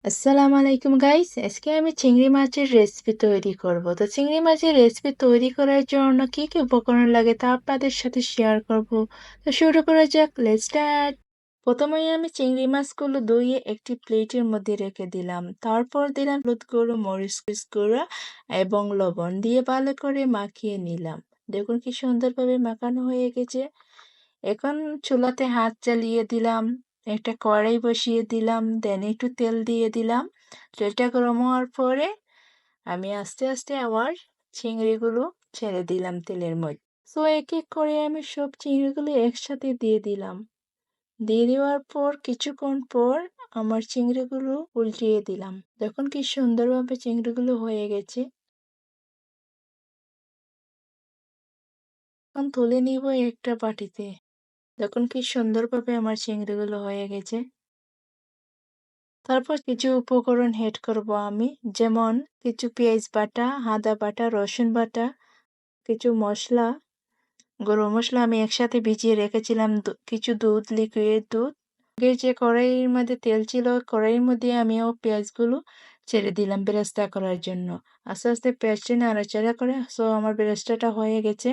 আসসালামু আলাইকুম গাইস, আজকে আমি চিংড়ি মাছের রেসিপি তৈরি করব। তো চিংড়ি মাছের রেসিপি তৈরি করার জন্য কি কি উপকরণ লাগে তা আপনাদের সাথে শেয়ার করব। তো শুরু করা যাক, লেটস স্টার্ট। প্রথমেই আমি চিংড়ি মাছগুলো ধুয়ে একটি প্লেটের মধ্যে রেখে দিলাম। তারপর দিলাম হলুদ গুঁড়ো, মরিচ গুঁড়ো এবং লবণ দিয়ে ভালো করে মাখিয়ে নিলাম। দেখুন কি সুন্দরভাবে মাখানো হয়ে গেছে। এখন চুলাতে হাত চালিয়ে দিলাম, একটা কড়াই বসিয়ে দিলাম, দেন একটু তেল দিয়ে দিলাম। তেলটা গরম হওয়ার পরে আমি আস্তে আস্তে আবার চিংড়িগুলো ছেড়ে দিলাম তেলের মধ্যে। সো এক এক করে আমি সব চিংড়িগুলো একসাথে দিয়ে দিলাম। দিয়ে দেওয়ার পর কিছুক্ষণ পর আমার চিংড়িগুলো উল্টিয়ে দিলাম। দেখুন কি সুন্দরভাবে চিংড়িগুলো হয়ে গেছে। এখন তুলে নিব একটা বাটিতে। দেখুন কি সুন্দরভাবে আমার চিংড়িগুলো হয়ে গেছে। তারপর কিছু উপকরণ এড করব আমি, যেমন কিছু পেঁয়াজ বাটা, আদা বাটা, রসুন বাটা, কিছু মশলা, গরম মশলা আমি একসাথে ভিজিয়ে রেখেছিলাম, কিছু দুধ, লিকুইড দুধ। আগে যে কড়াইয়ের মধ্যে তেল ছিল, কড়াইয়ের মধ্যে আমিও পেঁয়াজগুলো ছেড়ে দিলাম বেরেস্তা করার জন্য। আস্তে আস্তে পেঁয়াজটা নাড়াচাড়া করে আমার বেরেস্তাটা হয়ে গেছে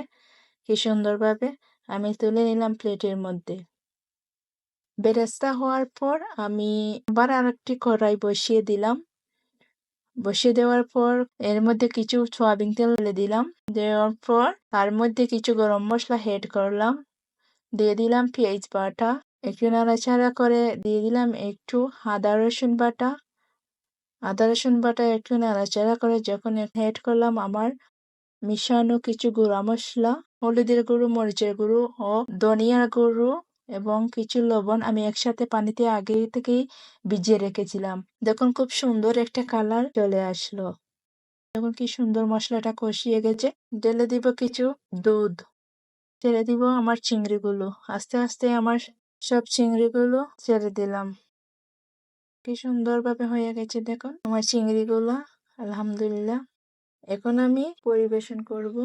কি সুন্দরভাবে। আমি তুলে নিলাম প্লেটের মধ্যে। বেরেস্তা হওয়ার পর আমি আবার আরেকটি কড়াই বসিয়ে দিলাম। বসিয়ে দেওয়ার পর এর মধ্যে কিছু সয়াবিন তেল ঢেলে দিলাম। দেওয়ার পর তার মধ্যে কিছু গরম মশলা এড করলাম। দিয়ে দিলাম পেঁয়াজ বাটা, একটু নাড়াচাড়া করে দিয়ে দিলাম একটু আদা রসুন বাটা। আদা রসুন বাটা একটু নাড়াচাড়া করে যখন এড করলাম আমার মিশানো কিছু গুঁড়া মশলা, হলুদের গুঁড়ো, মরিচের গুঁড়ো ও ধনিয়ার গুঁড়ো এবং কিছু লবণ আমি একসাথে পানিতে আগে থেকেই ভিজিয়ে রেখেছিলাম। দেখুন খুব সুন্দর একটা কালার চলে আসলো। দেখুন কি সুন্দর মশলাটা কষিয়ে গেছে। ঢেলে দিব কিছু দুধ, ছেড়ে দিব আমার চিংড়িগুলো। আস্তে আস্তে আমার সব চিংড়িগুলো ছেড়ে দিলাম। কি সুন্দরভাবে হয়ে গেছে দেখুন আমার চিংড়িগুলো। আলহামদুলিল্লাহ। এখন আমি পরিবেশন করব।